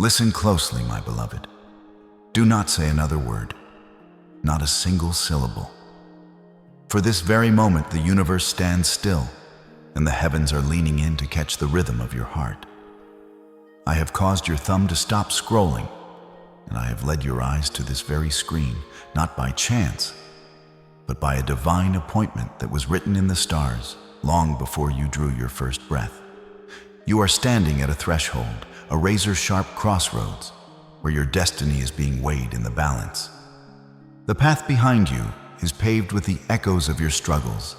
Listen closely, my beloved. Do not say another word, not a single syllable. For this very moment, the universe stands still, and the heavens are leaning in to catch the rhythm of your heart. I have caused your thumb to stop scrolling, and I have led your eyes to this very screen, not by chance, but by a divine appointment that was written in the stars long before you drew your first breath. You are standing at a threshold, a razor-sharp crossroads, where your destiny is being weighed in the balance. The path behind you is paved with the echoes of your struggles,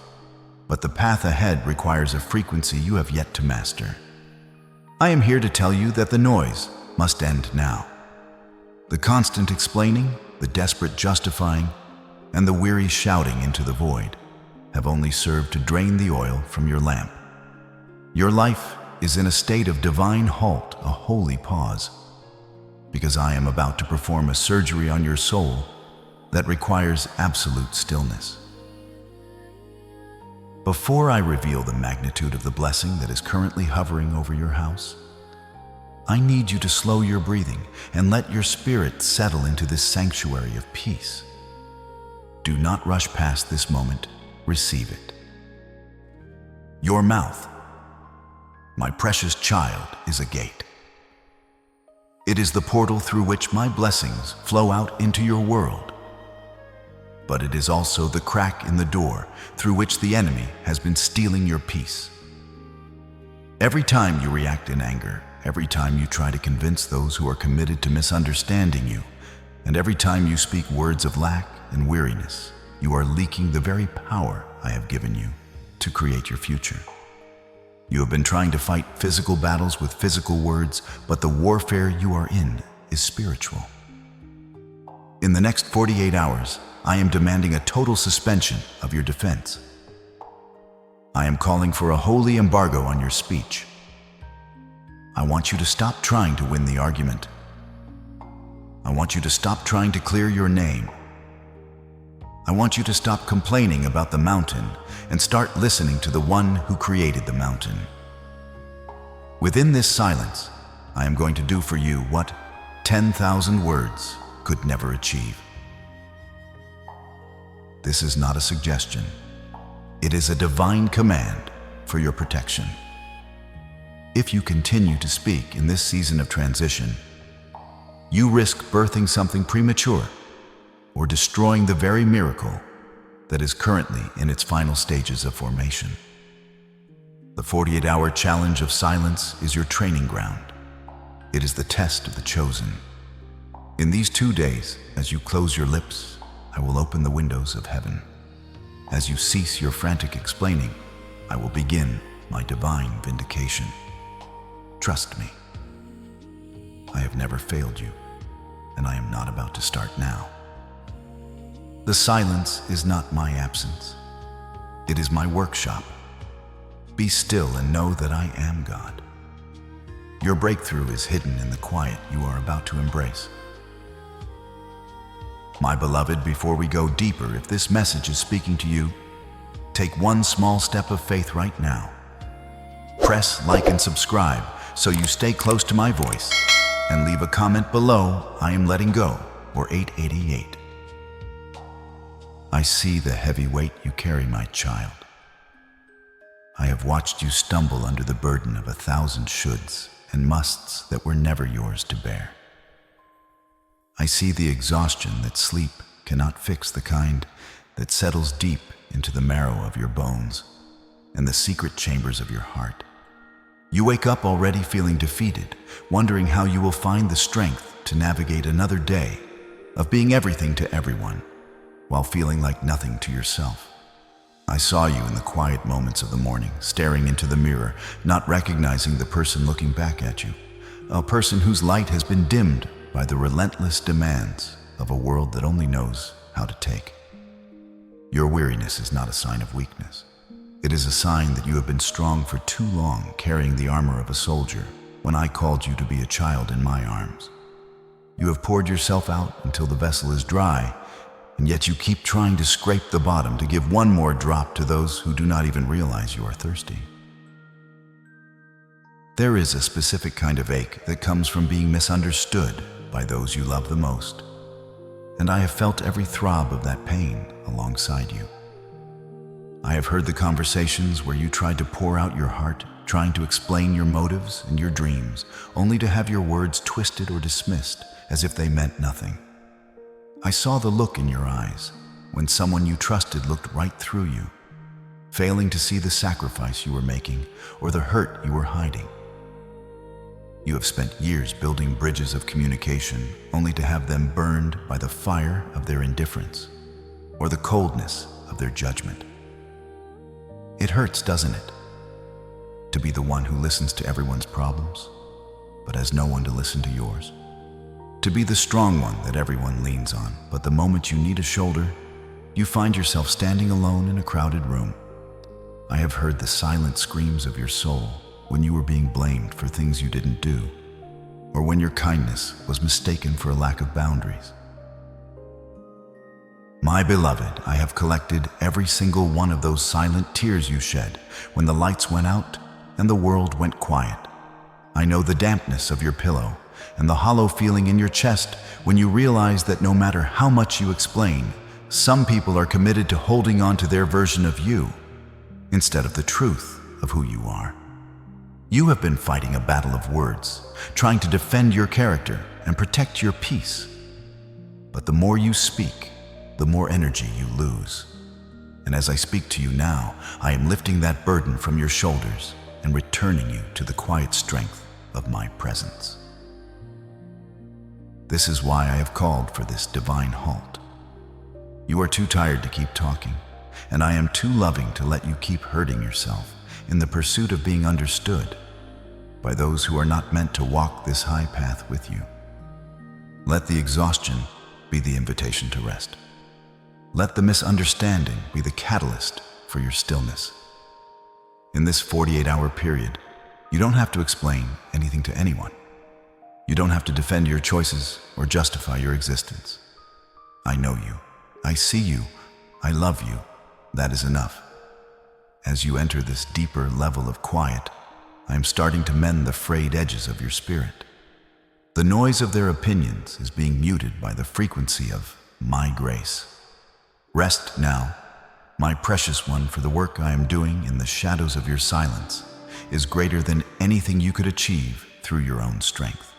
but the path ahead requires a frequency you have yet to master. I am here to tell you that the noise must end now. The constant explaining, the desperate justifying, and the weary shouting into the void have only served to drain the oil from your lamp. Your life is in a state of divine halt, a holy pause, because I am about to perform a surgery on your soul that requires absolute stillness. Before I reveal the magnitude of the blessing that is currently hovering over your house, I need you to slow your breathing and let your spirit settle into this sanctuary of peace. Do not rush past this moment, receive it. Your mouth, my precious child, is a gate. It is the portal through which my blessings flow out into your world. But it is also the crack in the door through which the enemy has been stealing your peace. Every time you react in anger, every time you try to convince those who are committed to misunderstanding you, and every time you speak words of lack and weariness, you are leaking the very power I have given you to create your future. You have been trying to fight physical battles with physical words, but the warfare you are in is spiritual. In the next 48 hours, I am demanding a total suspension of your defense. I am calling for a holy embargo on your speech. I want you to stop trying to win the argument. I want you to stop trying to clear your name. I want you to stop complaining about the mountain and start listening to the one who created the mountain. Within this silence, I am going to do for you what 10,000 words could never achieve. This is not a suggestion. It is a divine command for your protection. If you continue to speak in this season of transition, you risk birthing something premature or destroying the very miracle that is currently in its final stages of formation. The 48-hour challenge of silence is your training ground. It is the test of the chosen. In these 2 days, as you close your lips, I will open the windows of heaven. As you cease your frantic explaining, I will begin my divine vindication. Trust me. I have never failed you, and I am not about to start now. The silence is not my absence. It is my workshop. Be still and know that I am God. Your breakthrough is hidden in the quiet you are about to embrace. My beloved, before we go deeper, if this message is speaking to you, take one small step of faith right now. Press like and subscribe so you stay close to my voice, and leave a comment below, I am letting go, or 888. I see the heavy weight you carry, my child. I have watched you stumble under the burden of 1,000 shoulds and musts that were never yours to bear. I see the exhaustion that sleep cannot fix, the kind that settles deep into the marrow of your bones and the secret chambers of your heart. You wake up already feeling defeated, wondering how you will find the strength to navigate another day of being everything to everyone while feeling like nothing to yourself. I saw you in the quiet moments of the morning, staring into the mirror, not recognizing the person looking back at you, a person whose light has been dimmed by the relentless demands of a world that only knows how to take. Your weariness is not a sign of weakness. It is a sign that you have been strong for too long, carrying the armor of a soldier when I called you to be a child in my arms. You have poured yourself out until the vessel is dry, and yet you keep trying to scrape the bottom to give one more drop to those who do not even realize you are thirsty. There is a specific kind of ache that comes from being misunderstood by those you love the most, and I have felt every throb of that pain alongside you. I have heard the conversations where you tried to pour out your heart, trying to explain your motives and your dreams, only to have your words twisted or dismissed as if they meant nothing. I saw the look in your eyes when someone you trusted looked right through you, failing to see the sacrifice you were making or the hurt you were hiding. You have spent years building bridges of communication only to have them burned by the fire of their indifference or the coldness of their judgment. It hurts, doesn't it, to be the one who listens to everyone's problems, but has no one to listen to yours? To be the strong one that everyone leans on, but the moment you need a shoulder, you find yourself standing alone in a crowded room. I have heard the silent screams of your soul when you were being blamed for things you didn't do, or when your kindness was mistaken for a lack of boundaries. My beloved, I have collected every single one of those silent tears you shed when the lights went out and the world went quiet. I know the dampness of your pillow and the hollow feeling in your chest when you realize that no matter how much you explain, some people are committed to holding on to their version of you instead of the truth of who you are. You have been fighting a battle of words, trying to defend your character and protect your peace. But the more you speak, the more energy you lose. And as I speak to you now, I am lifting that burden from your shoulders and returning you to the quiet strength of my presence. This is why I have called for this divine halt. You are too tired to keep talking, and I am too loving to let you keep hurting yourself in the pursuit of being understood by those who are not meant to walk this high path with you. Let the exhaustion be the invitation to rest. Let the misunderstanding be the catalyst for your stillness. In this 48-hour period, you don't have to explain anything to anyone. You don't have to defend your choices or justify your existence. I know you. I see you. I love you. That is enough. As you enter this deeper level of quiet, I am starting to mend the frayed edges of your spirit. The noise of their opinions is being muted by the frequency of my grace. Rest now, my precious one, for the work I am doing in the shadows of your silence is greater than anything you could achieve through your own strength.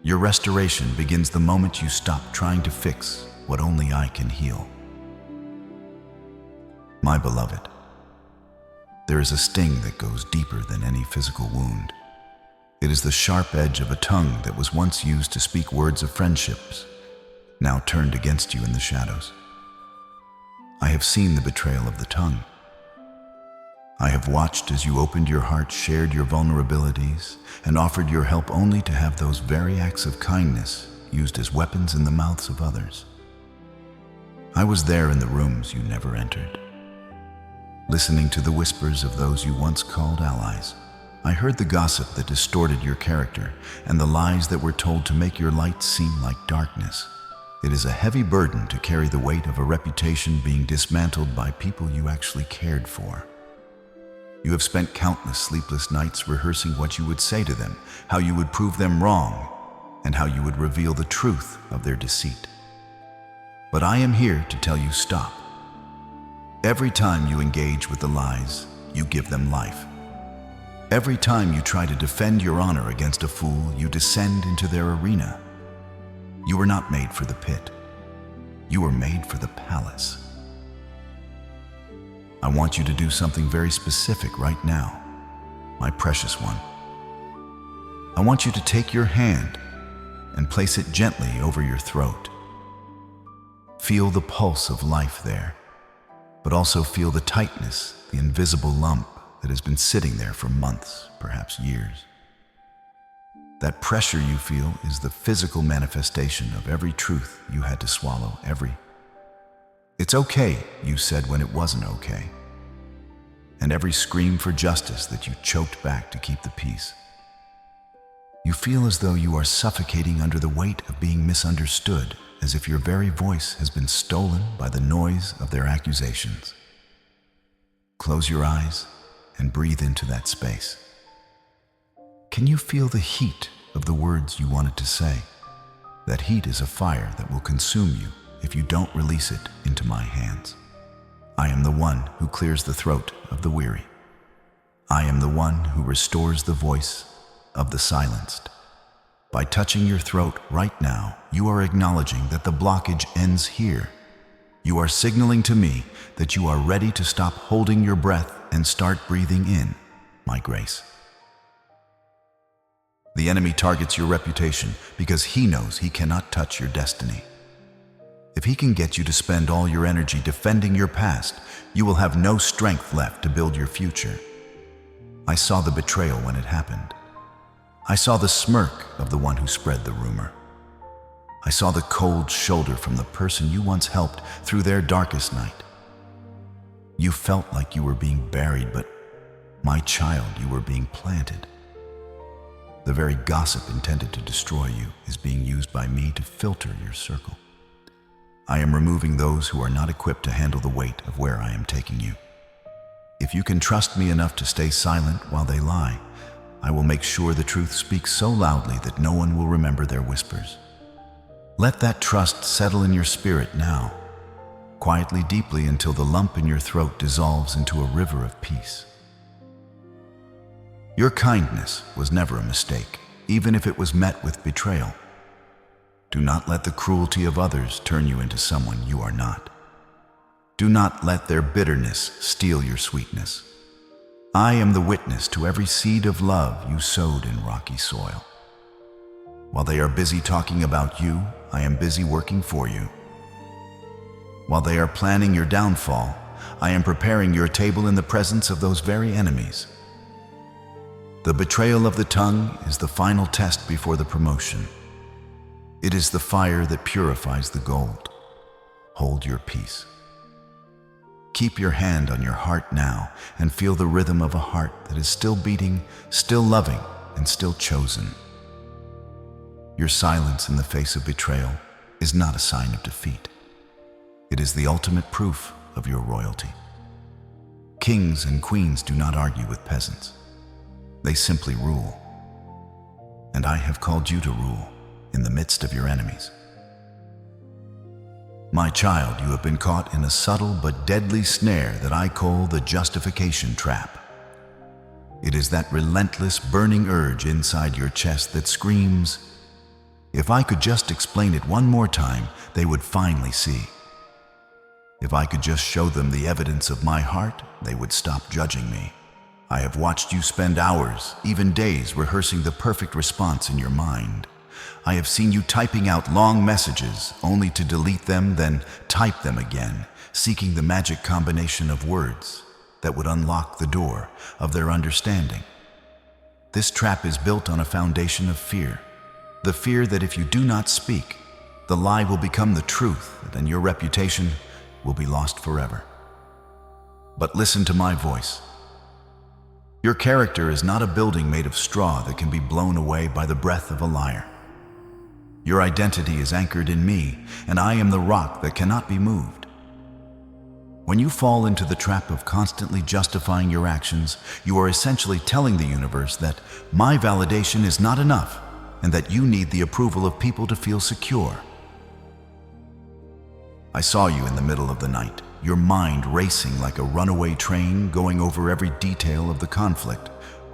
Your restoration begins the moment you stop trying to fix what only I can heal. My beloved, there is a sting that goes deeper than any physical wound. It is the sharp edge of a tongue that was once used to speak words of friendships, now turned against you in the shadows. I have seen the betrayal of the tongue. I have watched as you opened your heart, shared your vulnerabilities, and offered your help only to have those very acts of kindness used as weapons in the mouths of others. I was there in the rooms you never entered, listening to the whispers of those you once called allies. I heard the gossip that distorted your character and the lies that were told to make your light seem like darkness. It is a heavy burden to carry the weight of a reputation being dismantled by people you actually cared for. You have spent countless sleepless nights rehearsing what you would say to them, how you would prove them wrong, and how you would reveal the truth of their deceit. But I am here to tell you stop. Every time you engage with the lies, you give them life. Every time you try to defend your honor against a fool, you descend into their arena. You were not made for the pit. You were made for the palace. I want you to do something very specific right now, my precious one. I want you to take your hand and place it gently over your throat. Feel the pulse of life there, but also feel the tightness, the invisible lump that has been sitting there for months, perhaps years. That pressure you feel is the physical manifestation of every truth you had to swallow, It's okay, you said when it wasn't okay, and every scream for justice that you choked back to keep the peace. You feel as though you are suffocating under the weight of being misunderstood, as if your very voice has been stolen by the noise of their accusations. Close your eyes and breathe into that space. Can you feel the heat of the words you wanted to say? That heat is a fire that will consume you if you don't release it into my hands. I am the one who clears the throat of the weary. I am the one who restores the voice of the silenced. By touching your throat right now, you are acknowledging that the blockage ends here. You are signaling to me that you are ready to stop holding your breath and start breathing in my grace. The enemy targets your reputation because he knows he cannot touch your destiny. If he can get you to spend all your energy defending your past, you will have no strength left to build your future. I saw the betrayal when it happened. I saw the smirk of the one who spread the rumor. I saw the cold shoulder from the person you once helped through their darkest night. You felt like you were being buried, but my child, you were being planted. The very gossip intended to destroy you is being used by me to filter your circle. I am removing those who are not equipped to handle the weight of where I am taking you. If you can trust me enough to stay silent while they lie, I will make sure the truth speaks so loudly that no one will remember their whispers. Let that trust settle in your spirit now, quietly, deeply, until the lump in your throat dissolves into a river of peace. Your kindness was never a mistake, even if it was met with betrayal. Do not let the cruelty of others turn you into someone you are not. Do not let their bitterness steal your sweetness. I am the witness to every seed of love you sowed in rocky soil. While they are busy talking about you, I am busy working for you. While they are planning your downfall, I am preparing your table in the presence of those very enemies. The betrayal of the tongue is the final test before the promotion. It is the fire that purifies the gold. Hold your peace. Keep your hand on your heart now and feel the rhythm of a heart that is still beating, still loving, and still chosen. Your silence in the face of betrayal is not a sign of defeat. It is the ultimate proof of your royalty. Kings and queens do not argue with peasants. They simply rule. And I have called you to rule in the midst of your enemies. My child, you have been caught in a subtle but deadly snare that I call the justification trap. It is that relentless burning urge inside your chest that screams, if I could just explain it one more time, they would finally see. If I could just show them the evidence of my heart, they would stop judging me. I have watched you spend hours, even days, rehearsing the perfect response in your mind. I have seen you typing out long messages, only to delete them, then type them again, seeking the magic combination of words that would unlock the door of their understanding. This trap is built on a foundation of fear. The fear that if you do not speak, the lie will become the truth, and your reputation will be lost forever. But listen to my voice. Your character is not a building made of straw that can be blown away by the breath of a liar. Your identity is anchored in me, and I am the rock that cannot be moved. When you fall into the trap of constantly justifying your actions, you are essentially telling the universe that my validation is not enough and that you need the approval of people to feel secure. I saw you in the middle of the night, your mind racing like a runaway train, going over every detail of the conflict,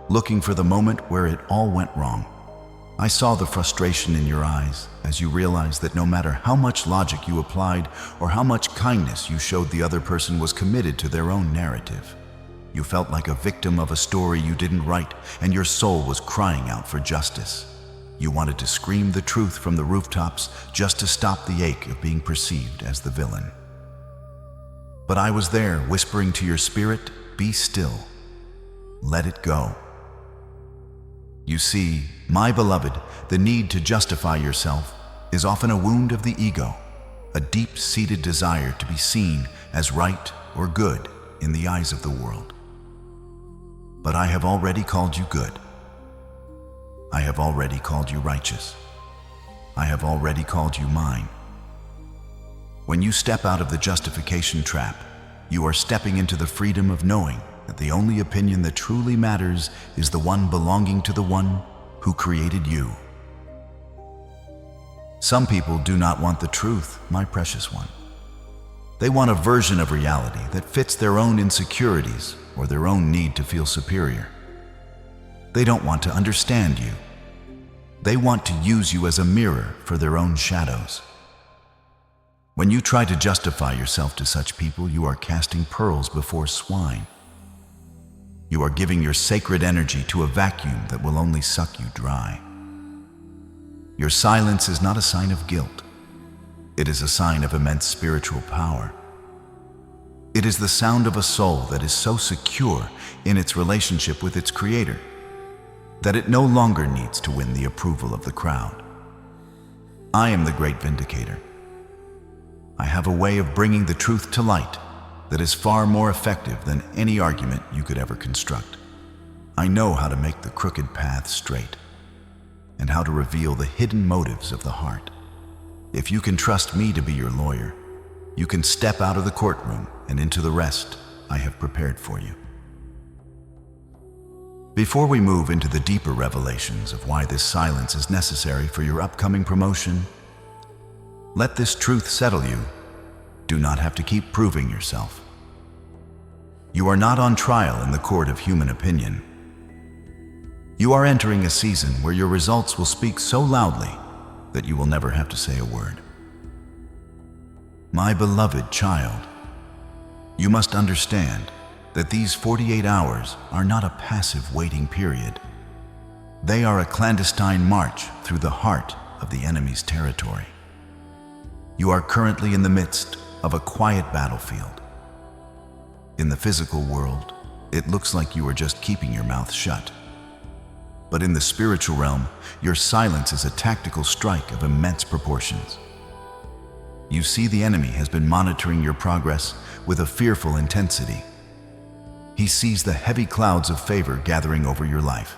looking for the moment where it all went wrong. I saw the frustration in your eyes as you realized that no matter how much logic you applied or how much kindness you showed, the other person was committed to their own narrative. You felt like a victim of a story you didn't write, and your soul was crying out for justice. You wanted to scream the truth from the rooftops just to stop the ache of being perceived as the villain. But I was there, whispering to your spirit, be still. Let it go. You see, my beloved, the need to justify yourself is often a wound of the ego, a deep-seated desire to be seen as right or good in the eyes of the world. But I have already called you good. I have already called you righteous. I have already called you mine. When you step out of the justification trap, you are stepping into the freedom of knowing that the only opinion that truly matters is the one belonging to the one who created you. Some people do not want the truth, my precious one. They want a version of reality that fits their own insecurities or their own need to feel superior. They don't want to understand you. They want to use you as a mirror for their own shadows. When you try to justify yourself to such people, you are casting pearls before swine. You are giving your sacred energy to a vacuum that will only suck you dry. Your silence is not a sign of guilt. It is a sign of immense spiritual power. It is the sound of a soul that is so secure in its relationship with its Creator that it no longer needs to win the approval of the crowd. I am the great vindicator. I have a way of bringing the truth to light that is far more effective than any argument you could ever construct. I know how to make the crooked path straight and how to reveal the hidden motives of the heart. If you can trust me to be your lawyer, you can step out of the courtroom and into the rest I have prepared for you. Before we move into the deeper revelations of why this silence is necessary for your upcoming promotion, let this truth settle you. Do not have to keep proving yourself. You are not on trial in the court of human opinion. You are entering a season where your results will speak so loudly that you will never have to say a word. My beloved child, you must understand that these 48 hours are not a passive waiting period. They are a clandestine march through the heart of the enemy's territory. You are currently in the midst of a quiet battlefield. In the physical world, it looks like you are just keeping your mouth shut. But in the spiritual realm, your silence is a tactical strike of immense proportions. You see, the enemy has been monitoring your progress with a fearful intensity. He sees the heavy clouds of favor gathering over your life,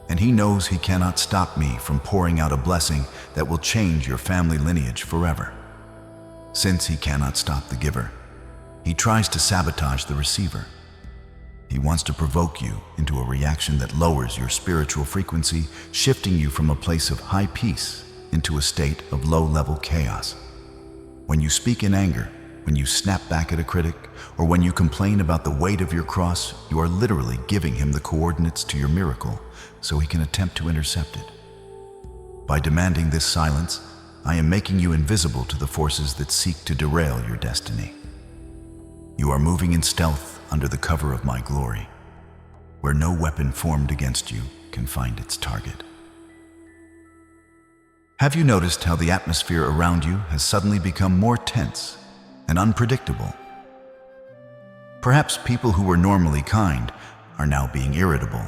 and he knows he cannot stop me from pouring out a blessing that will change your family lineage forever. Since he cannot stop the giver, he tries to sabotage the receiver. He wants to provoke you into a reaction that lowers your spiritual frequency, shifting you from a place of high peace into a state of low-level chaos. When you speak in anger, when you snap back at a critic, or when you complain about the weight of your cross, you are literally giving him the coordinates to your miracle so he can attempt to intercept it. By demanding this silence, I am making you invisible to the forces that seek to derail your destiny. You are moving in stealth under the cover of my glory, where no weapon formed against you can find its target. Have you noticed how the atmosphere around you has suddenly become more tense and unpredictable? Perhaps people who were normally kind are now being irritable,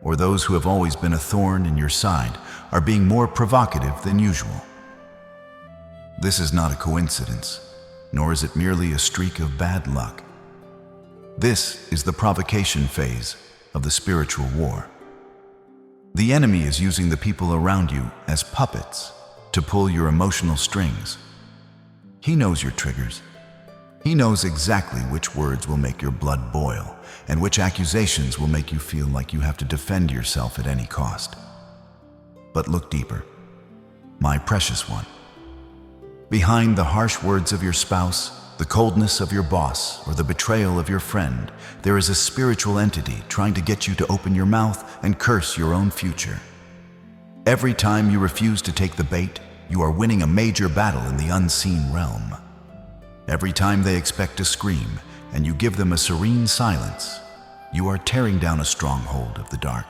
or those who have always been a thorn in your side are being more provocative than usual. This is not a coincidence, nor is it merely a streak of bad luck. This is the provocation phase of the spiritual war. The enemy is using the people around you as puppets to pull your emotional strings. He knows your triggers. He knows exactly which words will make your blood boil and which accusations will make you feel like you have to defend yourself at any cost. But look deeper, my precious one. Behind the harsh words of your spouse, the coldness of your boss, or the betrayal of your friend, there is a spiritual entity trying to get you to open your mouth and curse your own future. Every time you refuse to take the bait, you are winning a major battle in the unseen realm. Every time they expect to scream and you give them a serene silence, you are tearing down a stronghold of the dark.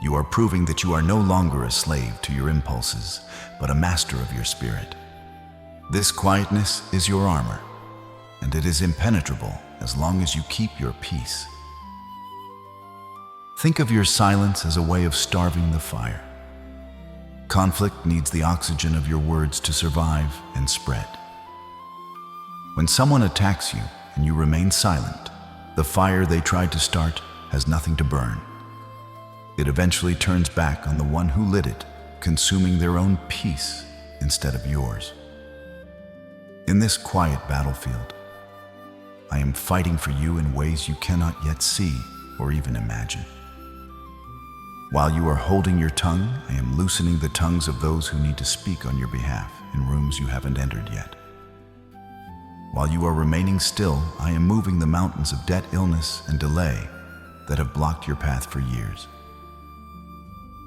You are proving that you are no longer a slave to your impulses, but a master of your spirit. This quietness is your armor, and it is impenetrable as long as you keep your peace. Think of your silence as a way of starving the fire. Conflict needs the oxygen of your words to survive and spread. When someone attacks you and you remain silent, the fire they tried to start has nothing to burn. It eventually turns back on the one who lit it, consuming their own peace instead of yours. In this quiet battlefield, I am fighting for you in ways you cannot yet see or even imagine. While you are holding your tongue, I am loosening the tongues of those who need to speak on your behalf in rooms you haven't entered yet. While you are remaining still, I am moving the mountains of debt, illness, and delay that have blocked your path for years.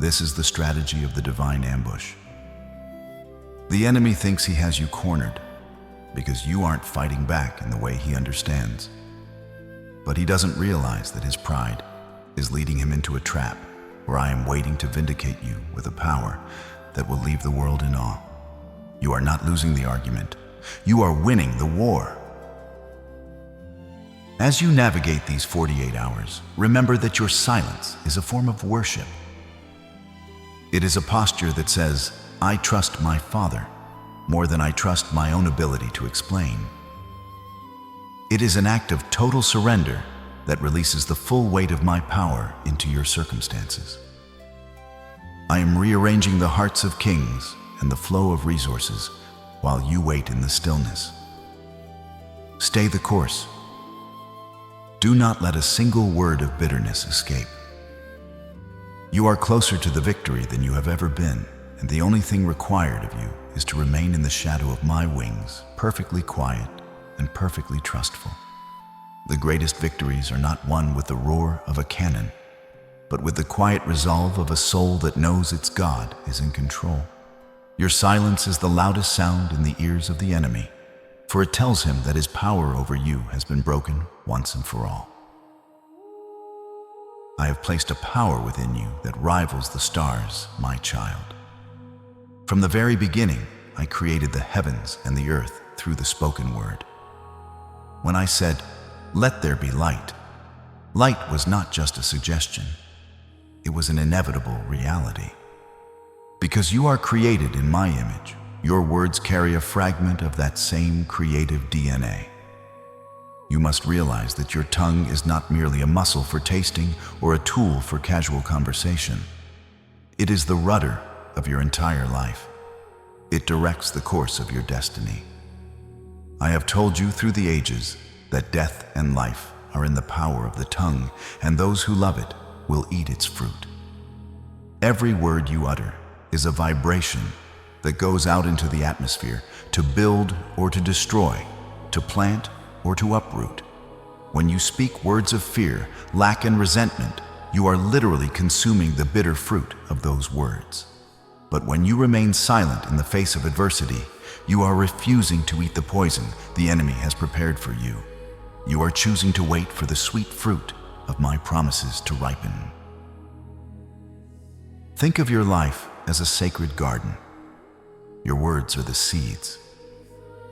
This is the strategy of the divine ambush. The enemy thinks he has you cornered because you aren't fighting back in the way he understands. But he doesn't realize that his pride is leading him into a trap where I am waiting to vindicate you with a power that will leave the world in awe. You are not losing the argument. You are winning the war. As you navigate these 48 hours, remember that your silence is a form of worship. It is a posture that says, I trust my Father more than I trust my own ability to explain. It is an act of total surrender that releases the full weight of my power into your circumstances. I am rearranging the hearts of kings and the flow of resources while you wait in the stillness. Stay the course. Do not let a single word of bitterness escape. You are closer to the victory than you have ever been, and the only thing required of you is to remain in the shadow of my wings, perfectly quiet and perfectly trustful. The greatest victories are not won with the roar of a cannon, but with the quiet resolve of a soul that knows its God is in control. Your silence is the loudest sound in the ears of the enemy, for it tells him that his power over you has been broken once and for all. I have placed a power within you that rivals the stars, my child. From the very beginning, I created the heavens and the earth through the spoken word. When I said, "Let there be light," light was not just a suggestion. It was an inevitable reality. Because you are created in my image, your words carry a fragment of that same creative DNA. You must realize that your tongue is not merely a muscle for tasting or a tool for casual conversation. It is the rudder of your entire life. It directs the course of your destiny. I have told you through the ages that death and life are in the power of the tongue, and those who love it will eat its fruit. Every word you utter is a vibration that goes out into the atmosphere to build or to destroy, to plant or to uproot. When you speak words of fear, lack, and resentment, you are literally consuming the bitter fruit of those words. But when you remain silent in the face of adversity, you are refusing to eat the poison the enemy has prepared for you. You are choosing to wait for the sweet fruit of my promises to ripen. Think of your life as a sacred garden. Your words are the seeds.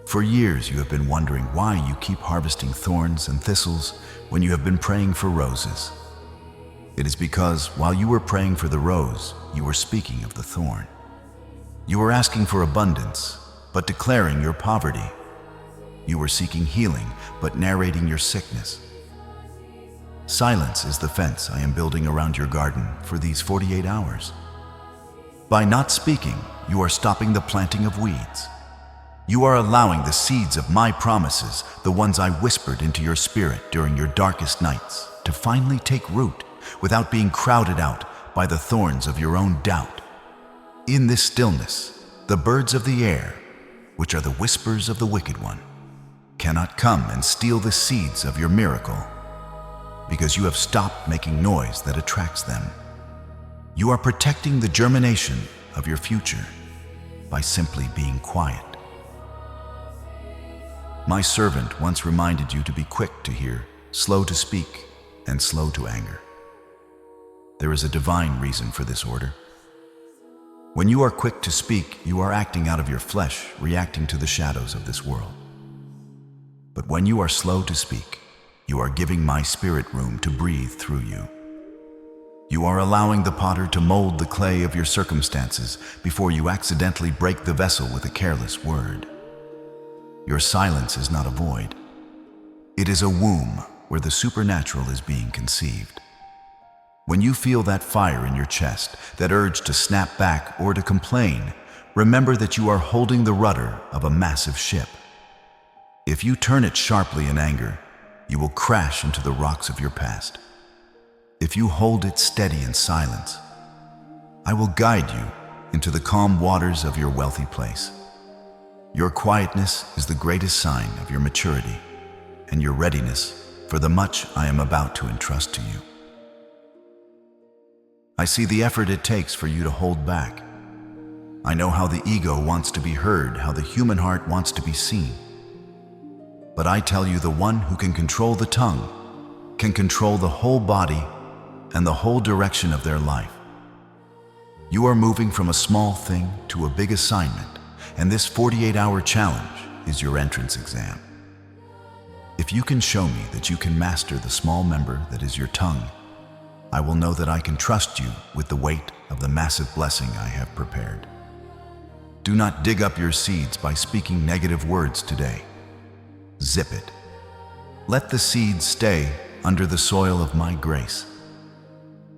For years you have been wondering why you keep harvesting thorns and thistles when you have been praying for roses. It is because while you were praying for the rose, you were speaking of the thorn. You were asking for abundance, but declaring your poverty. You were seeking healing, but narrating your sickness. Silence is the fence I am building around your garden for these 48 hours. By not speaking, you are stopping the planting of weeds. You are allowing the seeds of my promises, the ones I whispered into your spirit during your darkest nights, to finally take root without being crowded out by the thorns of your own doubt. In this stillness, the birds of the air, which are the whispers of the wicked one, cannot come and steal the seeds of your miracle, because you have stopped making noise that attracts them. You are protecting the germination of your future by simply being quiet. My servant once reminded you to be quick to hear, slow to speak, and slow to anger. There is a divine reason for this order. When you are quick to speak, you are acting out of your flesh, reacting to the shadows of this world. But when you are slow to speak, you are giving my spirit room to breathe through you. You are allowing the potter to mold the clay of your circumstances before you accidentally break the vessel with a careless word. Your silence is not a void. It is a womb where the supernatural is being conceived. When you feel that fire in your chest, that urge to snap back or to complain, remember that you are holding the rudder of a massive ship. If you turn it sharply in anger, you will crash into the rocks of your past. If you hold it steady in silence, I will guide you into the calm waters of your wealthy place. Your quietness is the greatest sign of your maturity and your readiness for the much I am about to entrust to you. I see the effort it takes for you to hold back. I know how the ego wants to be heard, how the human heart wants to be seen. But I tell you, the one who can control the tongue can control the whole body and the whole direction of their life. You are moving from a small thing to a big assignment, and this 48-hour challenge is your entrance exam. If you can show me that you can master the small member that is your tongue, I will know that I can trust you with the weight of the massive blessing I have prepared. Do not dig up your seeds by speaking negative words today. Zip it. Let the seeds stay under the soil of my grace.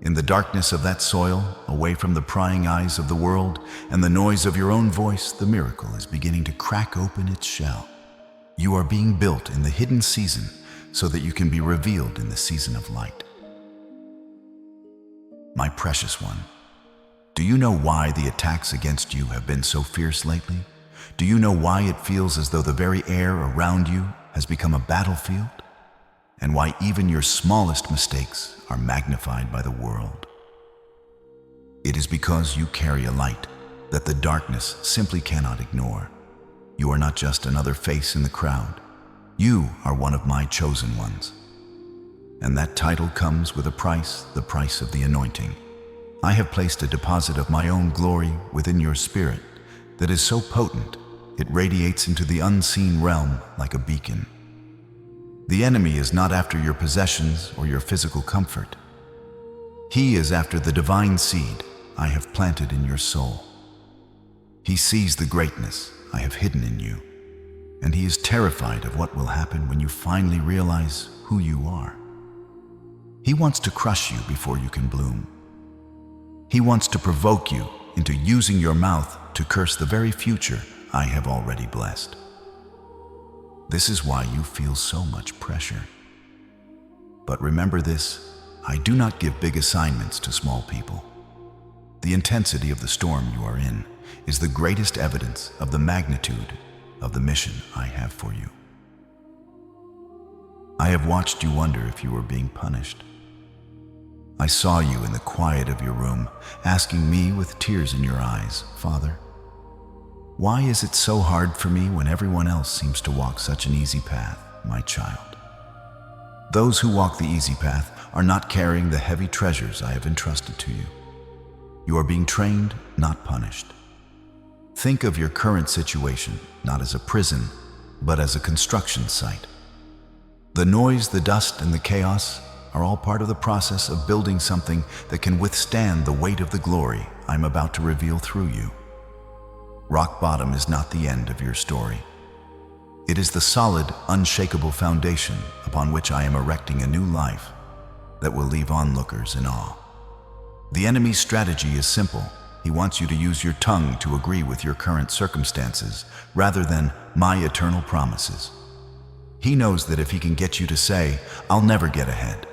In the darkness of that soil, away from the prying eyes of the world and the noise of your own voice, the miracle is beginning to crack open its shell. You are being built in the hidden season so that you can be revealed in the season of light. My precious one, do you know why the attacks against you have been so fierce lately? Do you know why it feels as though the very air around you has become a battlefield? And why even your smallest mistakes are magnified by the world? It is because you carry a light that the darkness simply cannot ignore. You are not just another face in the crowd. You are one of my chosen ones. And that title comes with a price, the price of the anointing. I have placed a deposit of my own glory within your spirit that is so potent, it radiates into the unseen realm like a beacon. The enemy is not after your possessions or your physical comfort. He is after the divine seed I have planted in your soul. He sees the greatness I have hidden in you, and he is terrified of what will happen when you finally realize who you are. He wants to crush you before you can bloom. He wants to provoke you into using your mouth to curse the very future I have already blessed. This is why you feel so much pressure. But remember this, I do not give big assignments to small people. The intensity of the storm you are in is the greatest evidence of the magnitude of the mission I have for you. I have watched you wonder if you were being punished. I saw you in the quiet of your room, asking me with tears in your eyes, Father, why is it so hard for me when everyone else seems to walk such an easy path, my child? Those who walk the easy path are not carrying the heavy treasures I have entrusted to you. You are being trained, not punished. Think of your current situation not as a prison, but as a construction site. The noise, the dust, and the chaos are all part of the process of building something that can withstand the weight of the glory I'm about to reveal through you. Rock bottom is not the end of your story. It is the solid, unshakable foundation upon which I am erecting a new life that will leave onlookers in awe. The enemy's strategy is simple. He wants you to use your tongue to agree with your current circumstances rather than my eternal promises. He knows that if he can get you to say, I'll never get ahead,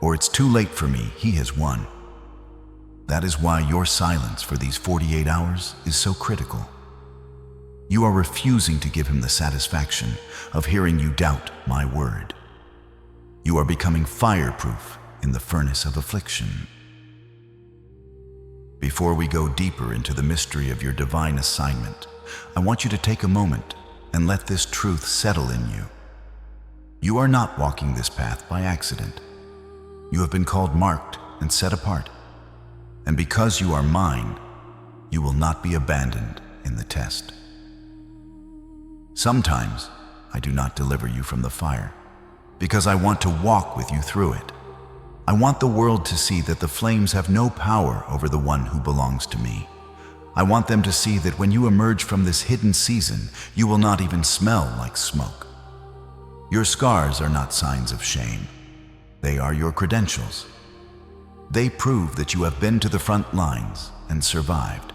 or it's too late for me, he has won. That is why your silence for these 48 hours is so critical. You are refusing to give him the satisfaction of hearing you doubt my word. You are becoming fireproof in the furnace of affliction. Before we go deeper into the mystery of your divine assignment, I want you to take a moment and let this truth settle in you. You are not walking this path by accident. You have been called, marked, and set apart. And because you are mine, you will not be abandoned in the test. Sometimes I do not deliver you from the fire because I want to walk with you through it. I want the world to see that the flames have no power over the one who belongs to me. I want them to see that when you emerge from this hidden season, you will not even smell like smoke. Your scars are not signs of shame. They are your credentials. They prove that you have been to the front lines and survived.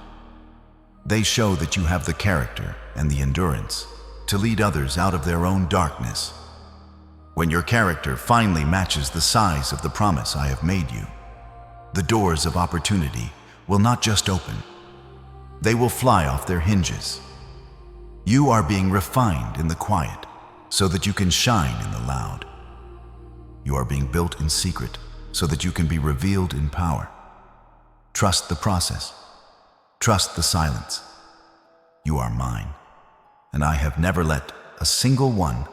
They show that you have the character and the endurance to lead others out of their own darkness. When your character finally matches the size of the promise I have made you, the doors of opportunity will not just open, they will fly off their hinges. You are being refined in the quiet so that you can shine in the loud. You are being built in secret so that you can be revealed in power. Trust the process. Trust the silence. You are mine, and I have never let a single one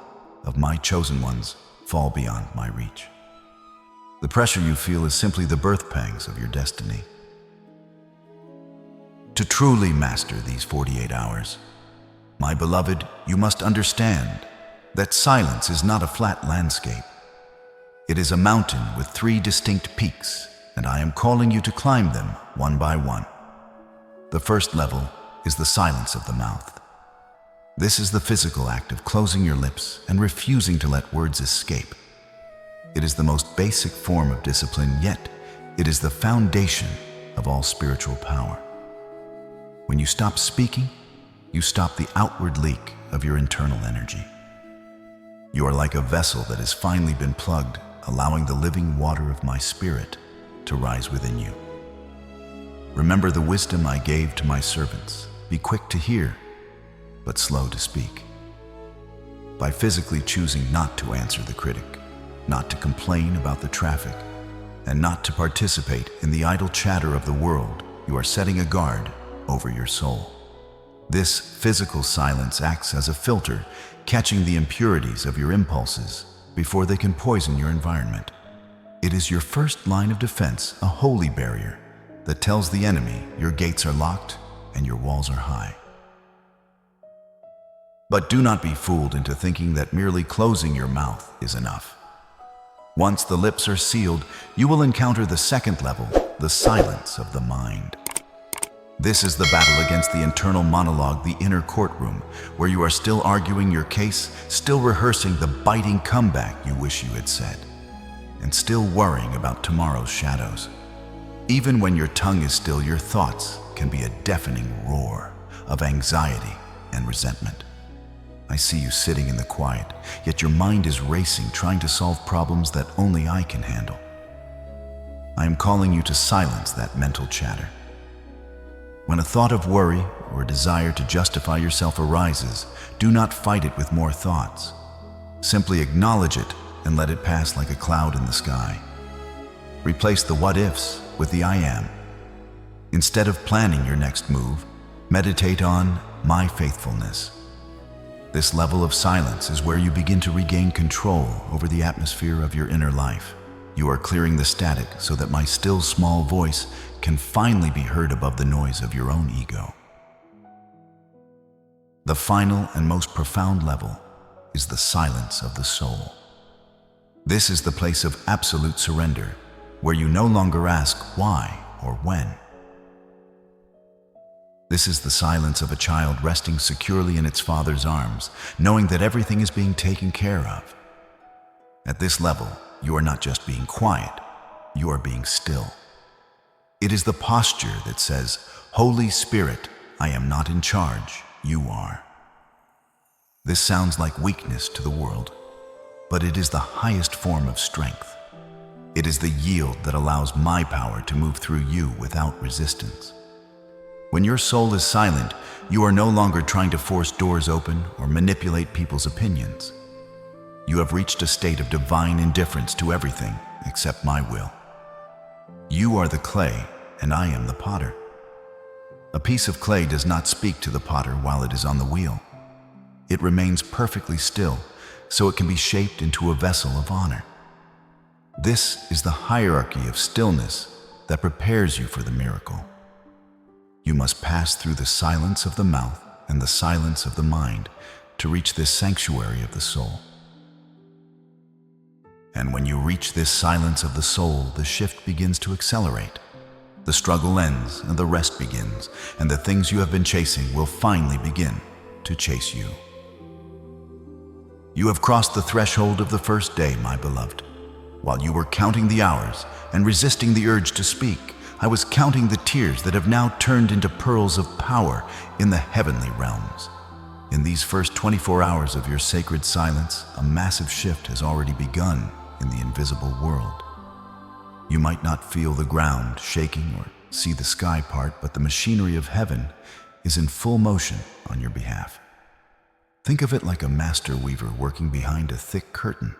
of my chosen ones fall beyond my reach. The pressure you feel is simply the birth pangs of your destiny. To truly master these 48 hours, my beloved, you must understand that silence is not a flat landscape. It is a mountain with 3 distinct peaks, and I am calling you to climb them one by one. The first level is the silence of the mouth. This is the physical act of closing your lips and refusing to let words escape. It is the most basic form of discipline, yet it is the foundation of all spiritual power. When you stop speaking, you stop the outward leak of your internal energy. You are like a vessel that has finally been plugged, allowing the living water of my spirit to rise within you. Remember the wisdom I gave to my servants. Be quick to hear, but slow to speak. By physically choosing not to answer the critic, not to complain about the traffic, and not to participate in the idle chatter of the world, you are setting a guard over your soul. This physical silence acts as a filter, catching the impurities of your impulses before they can poison your environment. It is your first line of defense, a holy barrier that tells the enemy your gates are locked and your walls are high. But do not be fooled into thinking that merely closing your mouth is enough. Once the lips are sealed, you will encounter the second level, the silence of the mind. This is the battle against the internal monologue, the inner courtroom, where you are still arguing your case, still rehearsing the biting comeback you wish you had said, and still worrying about tomorrow's shadows. Even when your tongue is still, your thoughts can be a deafening roar of anxiety and resentment. I see you sitting in the quiet, yet your mind is racing, trying to solve problems that only I can handle. I am calling you to silence that mental chatter. When a thought of worry or a desire to justify yourself arises, do not fight it with more thoughts. Simply acknowledge it and let it pass like a cloud in the sky. Replace the what-ifs with the I am. Instead of planning your next move, meditate on my faithfulness. This level of silence is where you begin to regain control over the atmosphere of your inner life. You are clearing the static so that my still small voice can finally be heard above the noise of your own ego. The final and most profound level is the silence of the soul. This is the place of absolute surrender, where you no longer ask why or when. This is the silence of a child resting securely in its father's arms, knowing that everything is being taken care of. At this level, you are not just being quiet, you are being still. It is the posture that says, Holy Spirit, I am not in charge, you are. This sounds like weakness to the world, but it is the highest form of strength. It is the yield that allows my power to move through you without resistance. When your soul is silent, you are no longer trying to force doors open or manipulate people's opinions. You have reached a state of divine indifference to everything except my will. You are the clay, and I am the potter. A piece of clay does not speak to the potter while it is on the wheel. It remains perfectly still, so it can be shaped into a vessel of honor. This is the hierarchy of stillness that prepares you for the miracle. You must pass through the silence of the mouth and the silence of the mind to reach this sanctuary of the soul. And when you reach this silence of the soul, the shift begins to accelerate. The struggle ends and the rest begins, and the things you have been chasing will finally begin to chase you. You have crossed the threshold of the first day, my beloved. While you were counting the hours and resisting the urge to speak, I was counting the tears that have now turned into pearls of power in the heavenly realms. In these first 24 hours of your sacred silence, a massive shift has already begun in the invisible world. You might not feel the ground shaking or see the sky part, but the machinery of heaven is in full motion on your behalf. Think of it like a master weaver working behind a thick curtain.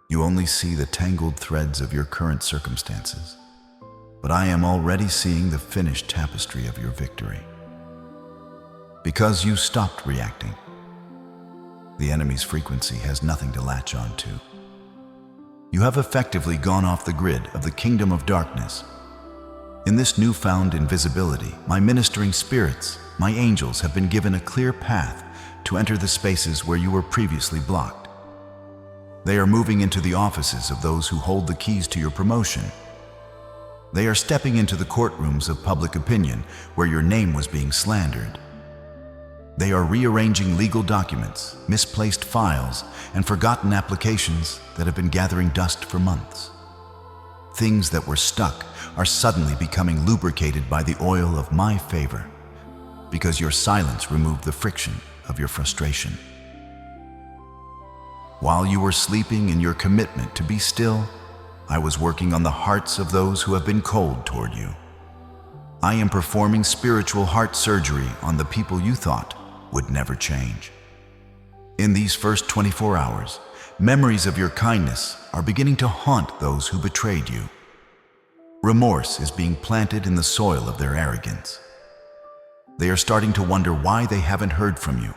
You only see the tangled threads of your current circumstances, but I am already seeing the finished tapestry of your victory. Because you stopped reacting, the enemy's frequency has nothing to latch on to. You have effectively gone off the grid of the kingdom of darkness. In this newfound invisibility, my ministering spirits, my angels, have been given a clear path to enter the spaces where you were previously blocked. They are moving into the offices of those who hold the keys to your promotion. They are stepping into the courtrooms of public opinion where your name was being slandered. They are rearranging legal documents, misplaced files, and forgotten applications that have been gathering dust for months. Things that were stuck are suddenly becoming lubricated by the oil of my favor, because your silence removed the friction of your frustration. While you were sleeping in your commitment to be still, I was working on the hearts of those who have been cold toward you. I am performing spiritual heart surgery on the people you thought would never change. In these first 24 hours, memories of your kindness are beginning to haunt those who betrayed you. Remorse is being planted in the soil of their arrogance. They are starting to wonder why they haven't heard from you,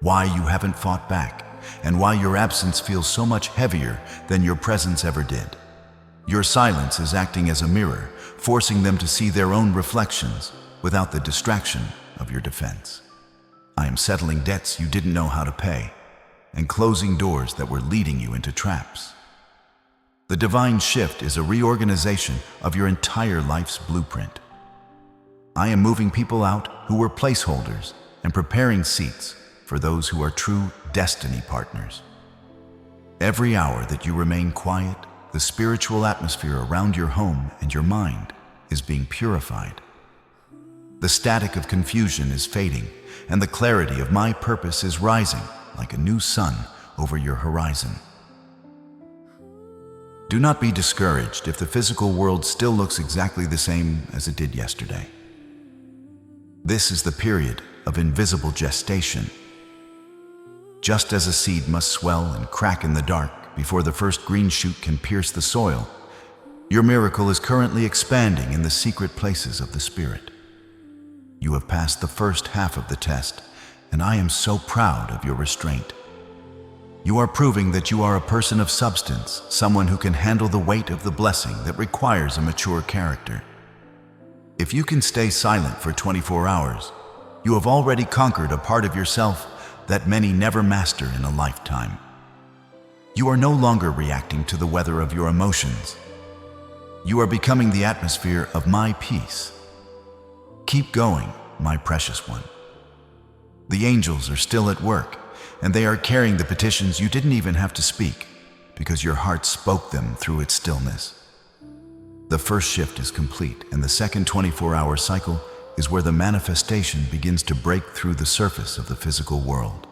why you haven't fought back, and why your absence feels so much heavier than your presence ever did. Your silence is acting as a mirror, forcing them to see their own reflections without the distraction of your defense. I am settling debts you didn't know how to pay, and closing doors that were leading you into traps. The divine shift is a reorganization of your entire life's blueprint. I am moving people out who were placeholders and preparing seats for those who are true destiny partners. Every hour that you remain quiet, the spiritual atmosphere around your home and your mind is being purified. The static of confusion is fading, and the clarity of my purpose is rising like a new sun over your horizon. Do not be discouraged if the physical world still looks exactly the same as it did yesterday. This is the period of invisible gestation. Just as a seed must swell and crack in the dark before the first green shoot can pierce the soil, your miracle is currently expanding in the secret places of the Spirit. You have passed the first half of the test, and I am so proud of your restraint. You are proving that you are a person of substance, someone who can handle the weight of the blessing that requires a mature character. If you can stay silent for 24 hours, you have already conquered a part of yourself that many never master in a lifetime. You are no longer reacting to the weather of your emotions. You are becoming the atmosphere of my peace. Keep going, my precious one. The angels are still at work, and they are carrying the petitions you didn't even have to speak, because your heart spoke them through its stillness. The first shift is complete, and the second 24-hour cycle is where the manifestation begins to break through the surface of the physical world.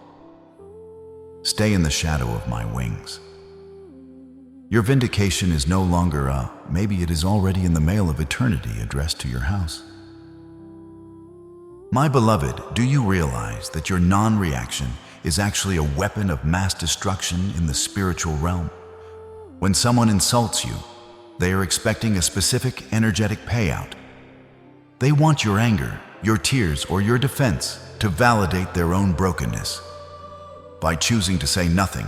Stay in the shadow of my wings. Your vindication is no longer maybe it is already in the mail of eternity addressed to your house. My beloved, do you realize that your non-reaction is actually a weapon of mass destruction in the spiritual realm? When someone insults you, they are expecting a specific energetic payout. They want your anger, your tears, or your defense to validate their own brokenness. By choosing to say nothing,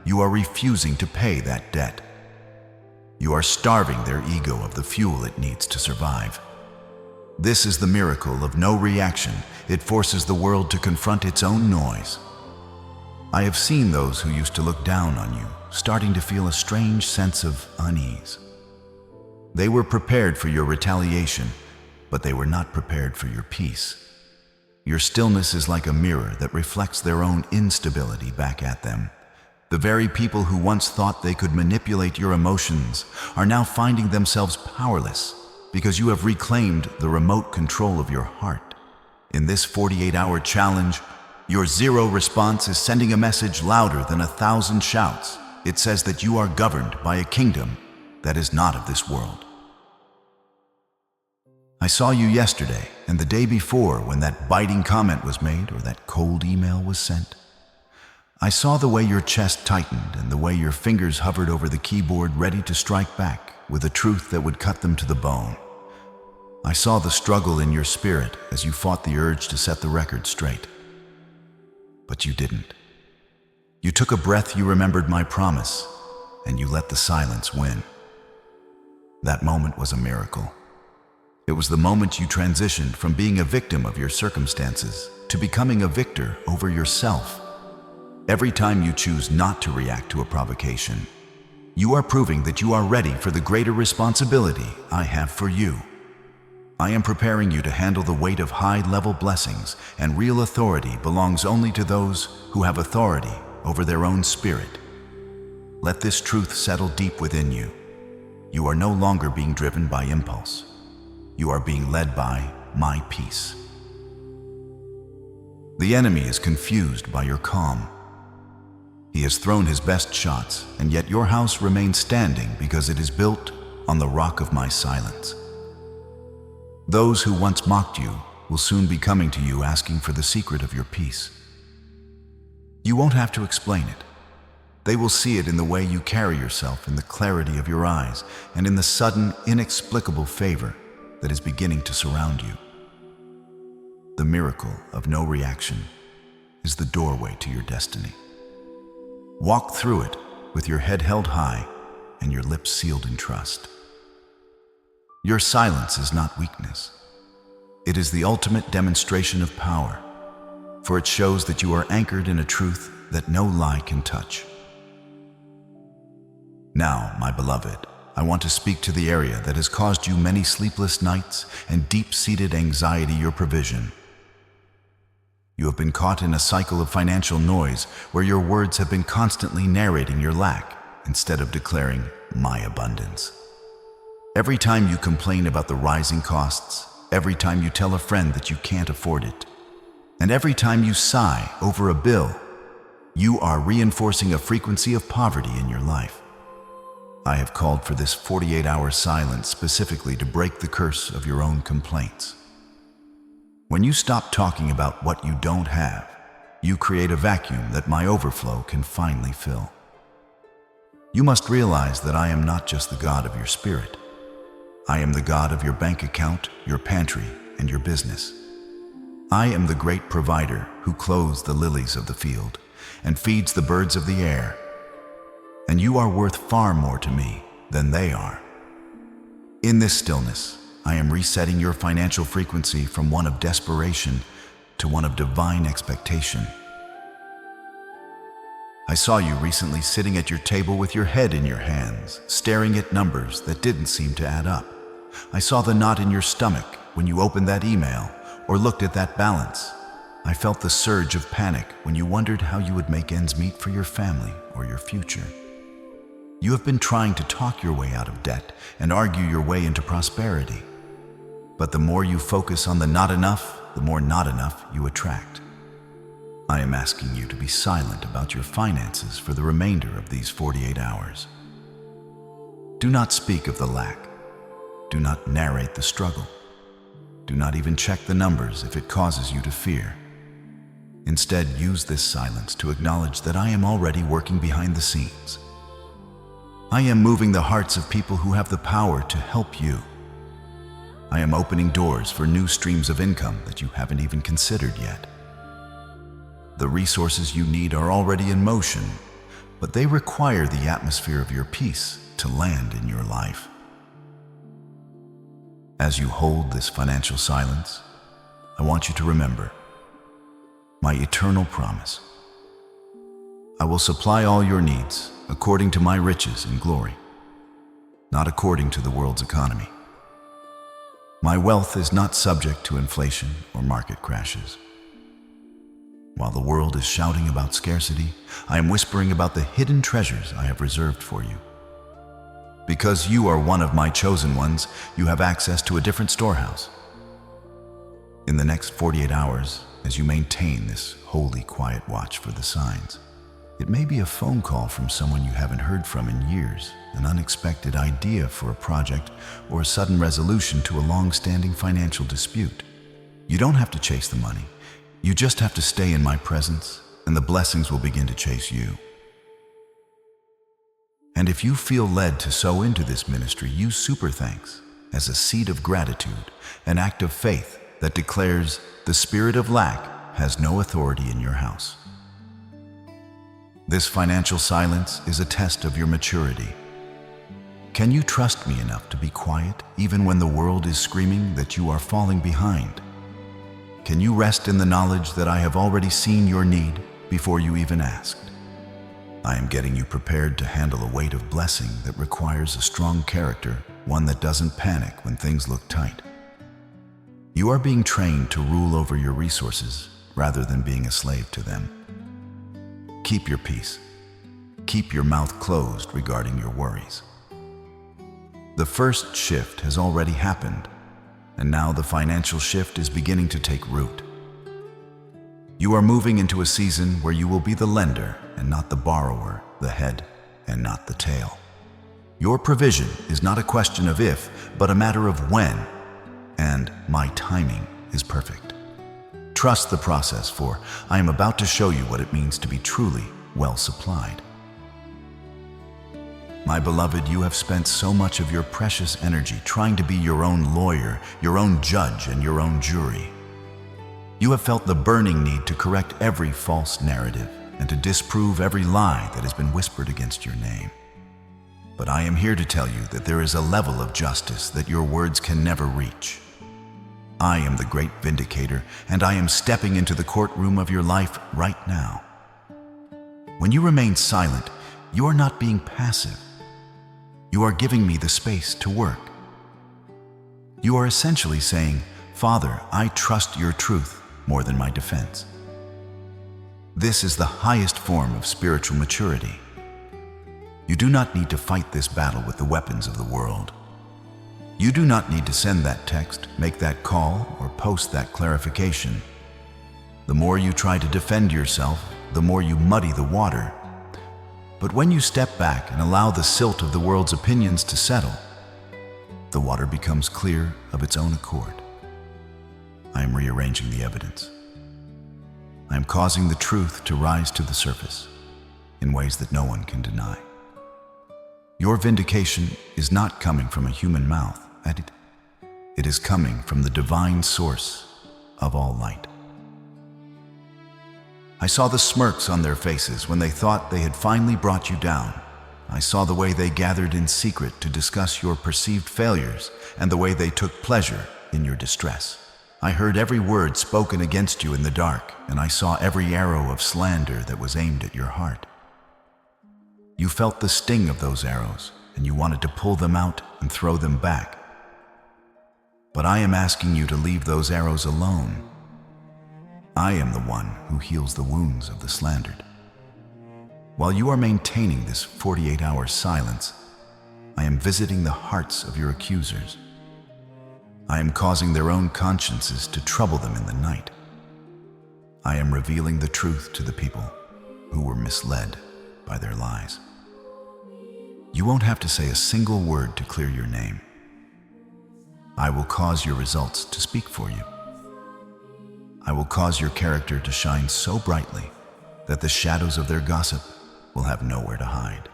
you are refusing to pay that debt. You are starving their ego of the fuel it needs to survive. This is the miracle of no reaction. It forces the world to confront its own noise. I have seen those who used to look down on you starting to feel a strange sense of unease. They were prepared for your retaliation, but they were not prepared for your peace. Your stillness is like a mirror that reflects their own instability back at them. The very people who once thought they could manipulate your emotions are now finding themselves powerless because you have reclaimed the remote control of your heart. In this 48-hour challenge, Your zero response is sending a message louder than 1,000 shouts. It says that you are governed by a kingdom that is not of this world. I saw you yesterday and the day before when that biting comment was made or that cold email was sent. I saw the way your chest tightened and the way your fingers hovered over the keyboard ready to strike back with a truth that would cut them to the bone. I saw the struggle in your spirit as you fought the urge to set the record straight. But you didn't. You took a breath, you remembered my promise, and you let the silence win. That moment was a miracle. It was the moment you transitioned from being a victim of your circumstances to becoming a victor over yourself. Every time you choose not to react to a provocation, you are proving that you are ready for the greater responsibility I have for you. I am preparing you to handle the weight of high-level blessings, and real authority belongs only to those who have authority over their own spirit. Let this truth settle deep within you. You are no longer being driven by impulse. You are being led by my peace. The enemy is confused by your calm. He has thrown his best shots, and yet your house remains standing because it is built on the rock of my silence. Those who once mocked you will soon be coming to you asking for the secret of your peace. You won't have to explain it. They will see it in the way you carry yourself, in the clarity of your eyes, and in the sudden, inexplicable favor that is beginning to surround you. The miracle of no reaction is the doorway to your destiny. Walk through it with your head held high and your lips sealed in trust. Your silence is not weakness. It is the ultimate demonstration of power, for it shows that you are anchored in a truth that no lie can touch. Now, my beloved, I want to speak to the area that has caused you many sleepless nights and deep-seated anxiety, your provision. You have been caught in a cycle of financial noise where your words have been constantly narrating your lack instead of declaring my abundance. Every time you complain about the rising costs, every time you tell a friend that you can't afford it, and every time you sigh over a bill, you are reinforcing a frequency of poverty in your life. I have called for this 48-hour silence specifically to break the curse of your own complaints. When you stop talking about what you don't have, you create a vacuum that my overflow can finally fill. You must realize that I am not just the God of your spirit. I am the God of your bank account, your pantry, and your business. I am the great provider who clothes the lilies of the field and feeds the birds of the air. And you are worth far more to me than they are. In this stillness, I am resetting your financial frequency from one of desperation to one of divine expectation. I saw you recently sitting at your table with your head in your hands, staring at numbers that didn't seem to add up. I saw the knot in your stomach when you opened that email or looked at that balance. I felt the surge of panic when you wondered how you would make ends meet for your family or your future. You have been trying to talk your way out of debt and argue your way into prosperity. But the more you focus on the not enough, the more not enough you attract. I am asking you to be silent about your finances for the remainder of these 48 hours. Do not speak of the lack. Do not narrate the struggle. Do not even check the numbers if it causes you to fear. Instead, use this silence to acknowledge that I am already working behind the scenes. I am moving the hearts of people who have the power to help you. I am opening doors for new streams of income that you haven't even considered yet. The resources you need are already in motion, but they require the atmosphere of your peace to land in your life. As you hold this financial silence, I want you to remember my eternal promise. I will supply all your needs according to my riches in glory, not according to the world's economy. My wealth is not subject to inflation or market crashes. While the world is shouting about scarcity, I am whispering about the hidden treasures I have reserved for you. Because you are one of my chosen ones, you have access to a different storehouse. In the next 48 hours, as you maintain this holy quiet watch for the signs. It may be a phone call from someone you haven't heard from in years, an unexpected idea for a project, or a sudden resolution to a long-standing financial dispute. You don't have to chase the money. You just have to stay in my presence, and the blessings will begin to chase you. And if you feel led to sow into this ministry, use Super Thanks as a seed of gratitude, an act of faith that declares the spirit of lack has no authority in your house. This financial silence is a test of your maturity. Can you trust me enough to be quiet even when the world is screaming that you are falling behind? Can you rest in the knowledge that I have already seen your need before you even asked? I am getting you prepared to handle a weight of blessing that requires a strong character, one that doesn't panic when things look tight. You are being trained to rule over your resources rather than being a slave to them. Keep your peace. Keep your mouth closed regarding your worries. The first shift has already happened, and now the financial shift is beginning to take root. You are moving into a season where you will be the lender and not the borrower, the head and not the tail. Your provision is not a question of if, but a matter of when, and my timing is perfect. Trust the process, for I am about to show you what it means to be truly well supplied. My beloved, you have spent so much of your precious energy trying to be your own lawyer, your own judge, and your own jury. You have felt the burning need to correct every false narrative and to disprove every lie that has been whispered against your name. But I am here to tell you that there is a level of justice that your words can never reach. I am the great vindicator, and I am stepping into the courtroom of your life right now. When you remain silent, you are not being passive. You are giving me the space to work. You are essentially saying, Father, I trust your truth more than my defense. This is the highest form of spiritual maturity. You do not need to fight this battle with the weapons of the world. You do not need to send that text, make that call, or post that clarification. The more you try to defend yourself, the more you muddy the water. But when you step back and allow the silt of the world's opinions to settle, the water becomes clear of its own accord. I am rearranging the evidence. I am causing the truth to rise to the surface in ways that no one can deny. Your vindication is not coming from a human mouth. It is coming from the divine source of all light. I saw the smirks on their faces when they thought they had finally brought you down. I saw the way they gathered in secret to discuss your perceived failures and the way they took pleasure in your distress. I heard every word spoken against you in the dark, and I saw every arrow of slander that was aimed at your heart. You felt the sting of those arrows, and you wanted to pull them out and throw them back. But I am asking you to leave those arrows alone. I am the one who heals the wounds of the slandered. While you are maintaining this 48-hour silence, I am visiting the hearts of your accusers. I am causing their own consciences to trouble them in the night. I am revealing the truth to the people who were misled by their lies. You won't have to say a single word to clear your name. I will cause your results to speak for you. I will cause your character to shine so brightly that the shadows of their gossip will have nowhere to hide.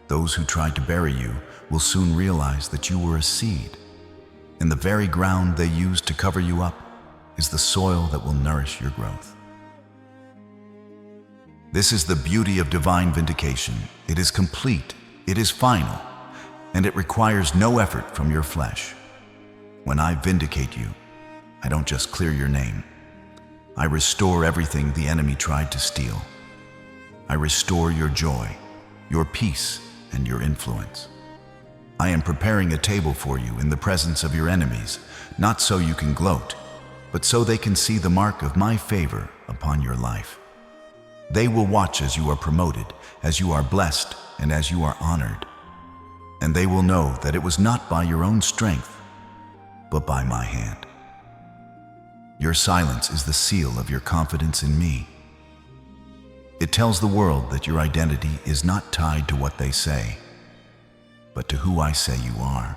Those who tried to bury you will soon realize that you were a seed, and the very ground they used to cover you up is the soil that will nourish your growth. This is the beauty of divine vindication. It is complete, it is final, and it requires no effort from your flesh. When I vindicate you, I don't just clear your name. I restore everything the enemy tried to steal. I restore your joy, your peace, and your influence. I am preparing a table for you in the presence of your enemies, not so you can gloat, but so they can see the mark of my favor upon your life. They will watch as you are promoted, as you are blessed, and as you are honored. And they will know that it was not by your own strength, but by my hand. Your silence is the seal of your confidence in me. It tells the world that your identity is not tied to what they say, but to who I say you are.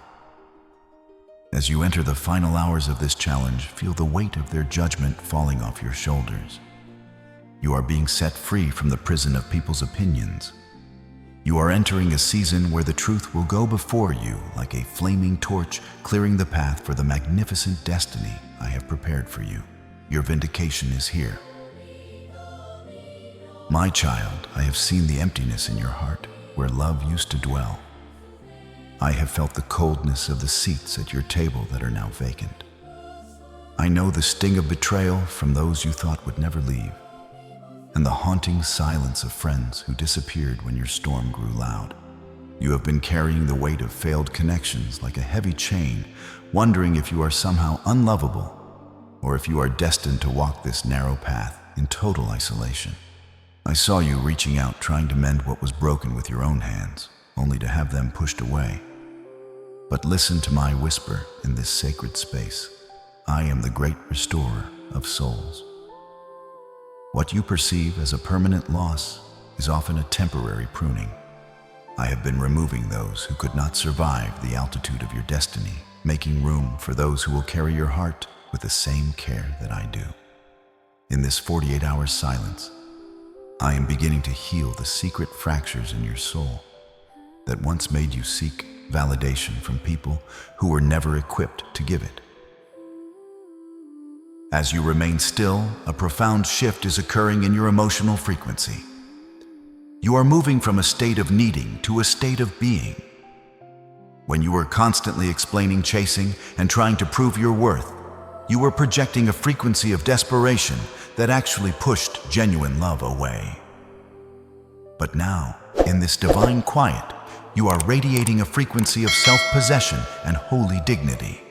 As you enter the final hours of this challenge, feel the weight of their judgment falling off your shoulders. You are being set free from the prison of people's opinions. You are entering a season where the truth will go before you like a flaming torch, clearing the path for the magnificent destiny I have prepared for you. Your vindication is here. My child, I have seen the emptiness in your heart where love used to dwell. I have felt the coldness of the seats at your table that are now vacant. I know the sting of betrayal from those you thought would never leave, and the haunting silence of friends who disappeared when your storm grew loud. You have been carrying the weight of failed connections like a heavy chain, wondering if you are somehow unlovable, or if you are destined to walk this narrow path in total isolation. I saw you reaching out, trying to mend what was broken with your own hands, only to have them pushed away. But listen to my whisper in this sacred space. I am the great restorer of souls. What you perceive as a permanent loss is often a temporary pruning. I have been removing those who could not survive the altitude of your destiny, making room for those who will carry your heart with the same care that I do. In this 48-hour silence, I am beginning to heal the secret fractures in your soul that once made you seek validation from people who were never equipped to give it. As you remain still, a profound shift is occurring in your emotional frequency. You are moving from a state of needing to a state of being. When you were constantly explaining, chasing, and trying to prove your worth, you were projecting a frequency of desperation that actually pushed genuine love away. But now, in this divine quiet, you are radiating a frequency of self-possession and holy dignity.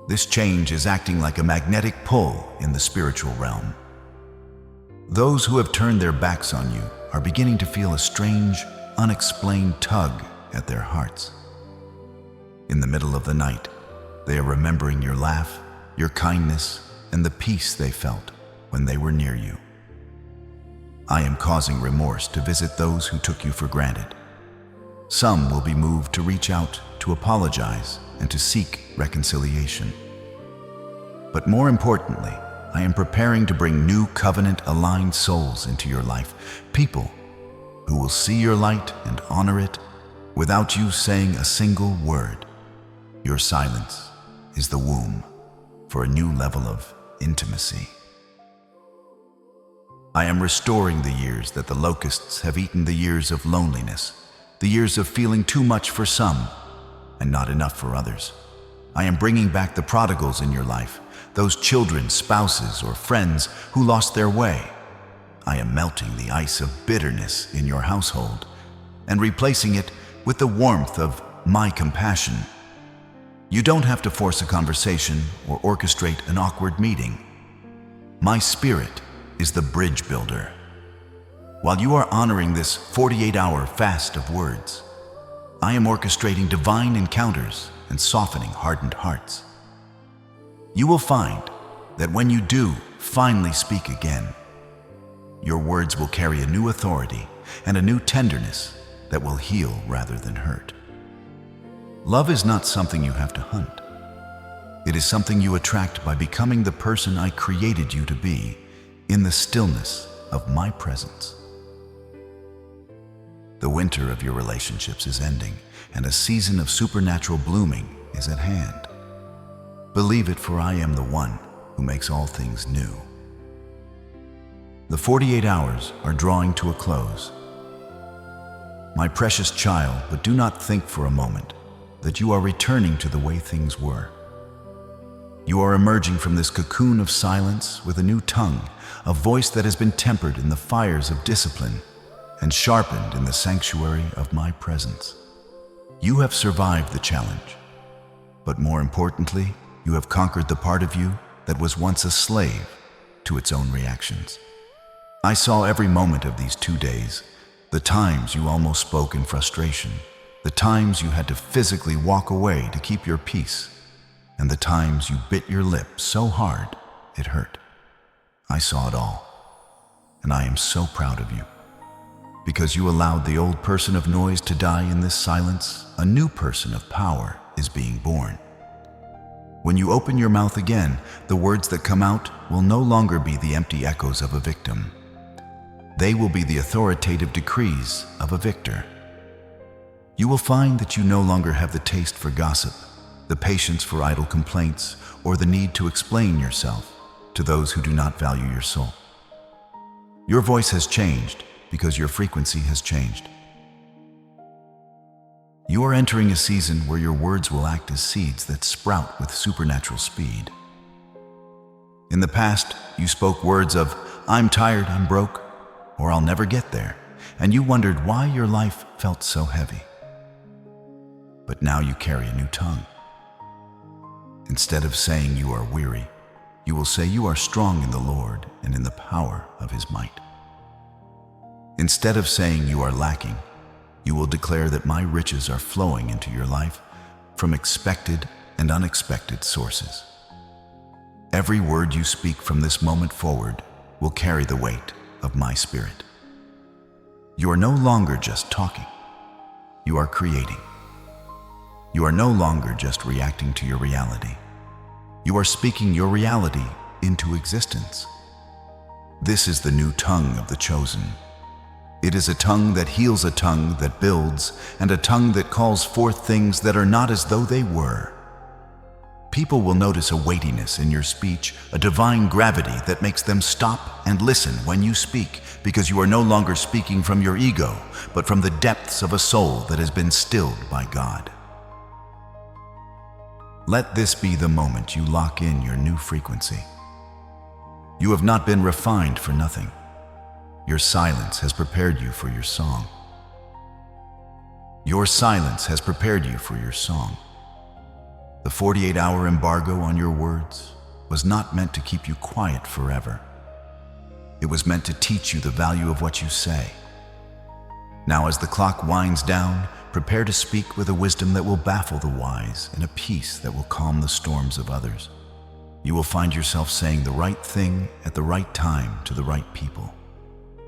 This change is acting like a magnetic pull in the spiritual realm. Those who have turned their backs on you are beginning to feel a strange, unexplained tug at their hearts. In the middle of the night, they are remembering your laugh, your kindness, and the peace they felt when they were near you. I am causing remorse to visit those who took you for granted. Some will be moved to reach out, to apologize, and to seek reconciliation. But more importantly, I am preparing to bring new covenant-aligned souls into your life, people who will see your light and honor it without you saying a single word. Your silence is the womb for a new level of intimacy. I am restoring the years that the locusts have eaten, the years of loneliness, the years of feeling too much for some and not enough for others. I am bringing back the prodigals in your life, those children, spouses, or friends who lost their way. I am melting the ice of bitterness in your household and replacing it with the warmth of my compassion. You don't have to force a conversation or orchestrate an awkward meeting. My spirit is the bridge builder. While you are honoring this 48-hour fast of words, I am orchestrating divine encounters and softening hardened hearts. You will find that when you do finally speak again, your words will carry a new authority and a new tenderness that will heal rather than hurt. Love is not something you have to hunt. It is something you attract by becoming the person I created you to be in the stillness of my presence. The winter of your relationships is ending, and a season of supernatural blooming is at hand. Believe it, for I am the one who makes all things new. The 48 hours are drawing to a close. My precious child, but do not think for a moment that you are returning to the way things were. You are emerging from this cocoon of silence with a new tongue, a voice that has been tempered in the fires of discipline and sharpened in the sanctuary of my presence. You have survived the challenge, but more importantly, you have conquered the part of you that was once a slave to its own reactions. I saw every moment of these 2 days, the times you almost spoke in frustration, the times you had to physically walk away to keep your peace, and the times you bit your lip so hard it hurt. I saw it all, and I am so proud of you. Because you allowed the old person of noise to die in this silence, a new person of power is being born. When you open your mouth again, the words that come out will no longer be the empty echoes of a victim. They will be the authoritative decrees of a victor. You will find that you no longer have the taste for gossip, the patience for idle complaints, or the need to explain yourself to those who do not value your soul. Your voice has changed because your frequency has changed. You are entering a season where your words will act as seeds that sprout with supernatural speed. In the past, you spoke words of, "I'm tired, I'm broke," or "I'll never get there," and you wondered why your life felt so heavy. But now you carry a new tongue. Instead of saying you are weary, you will say you are strong in the Lord and in the power of His might. Instead of saying you are lacking, you will declare that my riches are flowing into your life from expected and unexpected sources. Every word you speak from this moment forward will carry the weight of my spirit. You are no longer just talking. You are creating. You are no longer just reacting to your reality. You are speaking your reality into existence. This is the new tongue of the chosen. It is a tongue that heals, a tongue that builds, and a tongue that calls forth things that are not as though they were. People will notice a weightiness in your speech, a divine gravity that makes them stop and listen when you speak, because you are no longer speaking from your ego, but from the depths of a soul that has been stilled by God. Let this be the moment you lock in your new frequency. You have not been refined for nothing. Your silence has prepared you for your song. Your silence has prepared you for your song. The 48-hour embargo on your words was not meant to keep you quiet forever. It was meant to teach you the value of what you say. Now, as the clock winds down, prepare to speak with a wisdom that will baffle the wise and a peace that will calm the storms of others. You will find yourself saying the right thing at the right time to the right people.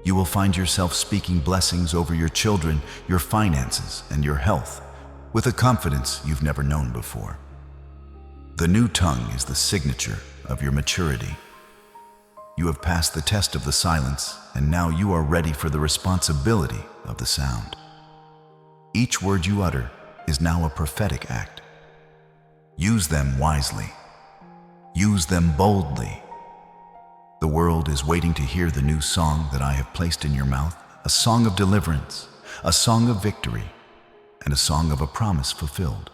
You will find yourself speaking blessings over your children, your finances, and your health with a confidence you've never known before. The new tongue is the signature of your maturity. You have passed the test of the silence, and now you are ready for the responsibility of the sound. Each word you utter is now a prophetic act. Use them wisely. Use them boldly. The world is waiting to hear the new song that I have placed in your mouth, a song of deliverance, a song of victory, and a song of a promise fulfilled.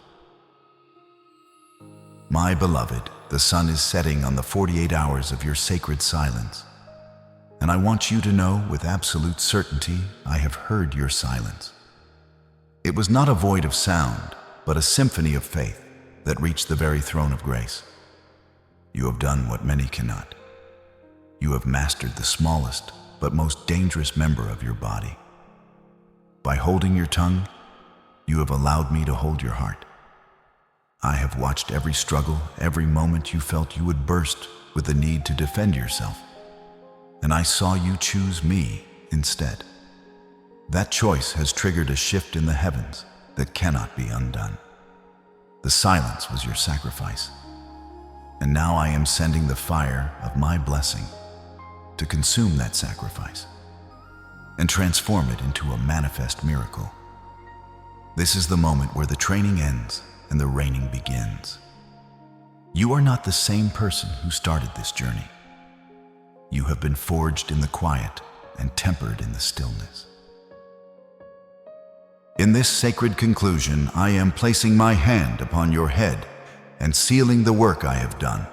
My beloved, the sun is setting on the 48 hours of your sacred silence, and I want you to know with absolute certainty I have heard your silence. It was not a void of sound, but a symphony of faith that reached the very throne of grace. You have done what many cannot. You have mastered the smallest but most dangerous member of your body. By holding your tongue, you have allowed me to hold your heart. I have watched every struggle, every moment you felt you would burst with the need to defend yourself, and I saw you choose me instead. That choice has triggered a shift in the heavens that cannot be undone. The silence was your sacrifice, and now I am sending the fire of my blessing to consume that sacrifice and transform it into a manifest miracle. This is the moment where the training ends and the reigning begins. You are not the same person who started this journey. You have been forged in the quiet and tempered in the stillness. In this sacred conclusion, I am placing my hand upon your head and sealing the work I have done.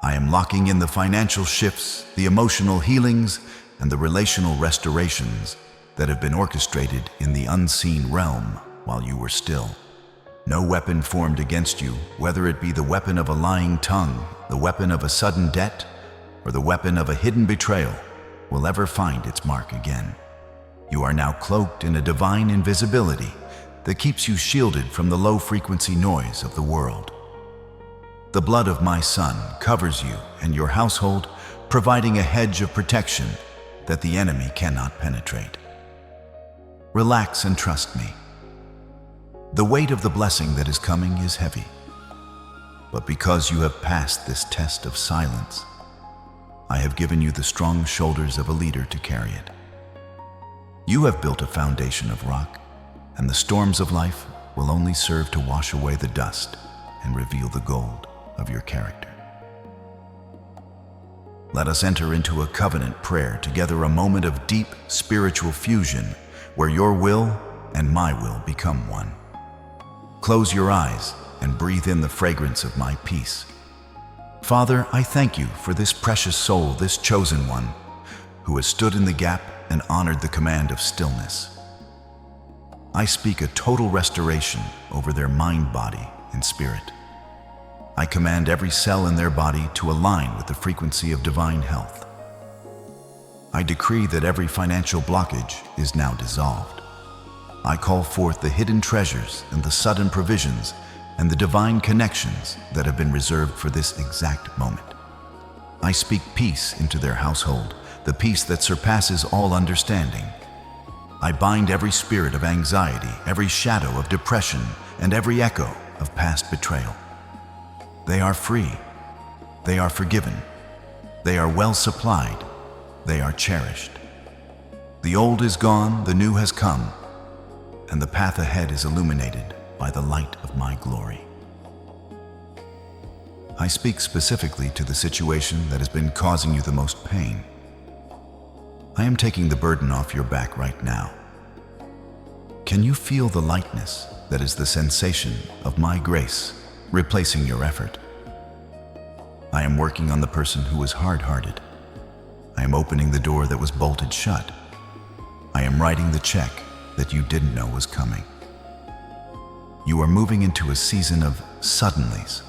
I am locking in the financial shifts, the emotional healings, and the relational restorations that have been orchestrated in the unseen realm while you were still. No weapon formed against you, whether it be the weapon of a lying tongue, the weapon of a sudden debt, or the weapon of a hidden betrayal, will ever find its mark again. You are now cloaked in a divine invisibility that keeps you shielded from the low-frequency noise of the world. The blood of my Son covers you and your household, providing a hedge of protection that the enemy cannot penetrate. Relax and trust me. The weight of the blessing that is coming is heavy. But because you have passed this test of silence, I have given you the strong shoulders of a leader to carry it. You have built a foundation of rock, and the storms of life will only serve to wash away the dust and reveal the gold of your character. Let us enter into a covenant prayer together, a moment of deep spiritual fusion where your will and my will become one. Close your eyes and breathe in the fragrance of my peace. Father, I thank you for this precious soul, this chosen one, who has stood in the gap and honored the command of stillness. I speak a total restoration over their mind, body, and spirit. I command every cell in their body to align with the frequency of divine health. I decree that every financial blockage is now dissolved. I call forth the hidden treasures and the sudden provisions and the divine connections that have been reserved for this exact moment. I speak peace into their household, the peace that surpasses all understanding. I bind every spirit of anxiety, every shadow of depression, and every echo of past betrayal. They are free. They are forgiven. They are well supplied. They are cherished. The old is gone, the new has come, and the path ahead is illuminated by the light of my glory. I speak specifically to the situation that has been causing you the most pain. I am taking the burden off your back right now. Can you feel the lightness that is the sensation of my grace replacing your effort? I am working on the person who is hard-hearted. I am opening the door that was bolted shut. I am writing the check that you didn't know was coming. You are moving into a season of suddenlies.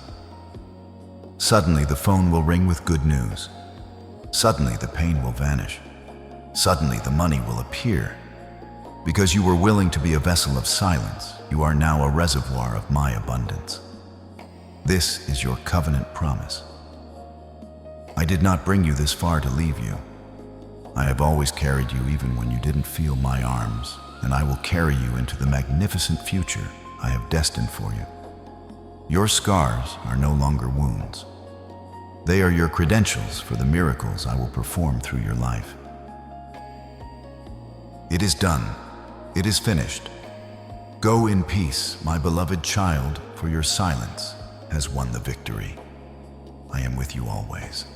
Suddenly the phone will ring with good news. Suddenly the pain will vanish. Suddenly the money will appear. Because you were willing to be a vessel of silence, you are now a reservoir of my abundance. This is your covenant promise. I did not bring you this far to leave you. I have always carried you even when you didn't feel my arms, and I will carry you into the magnificent future I have destined for you. Your scars are no longer wounds. They are your credentials for the miracles I will perform through your life. It is done. It is finished. Go in peace, my beloved child, for your silence has won the victory. I am with you always.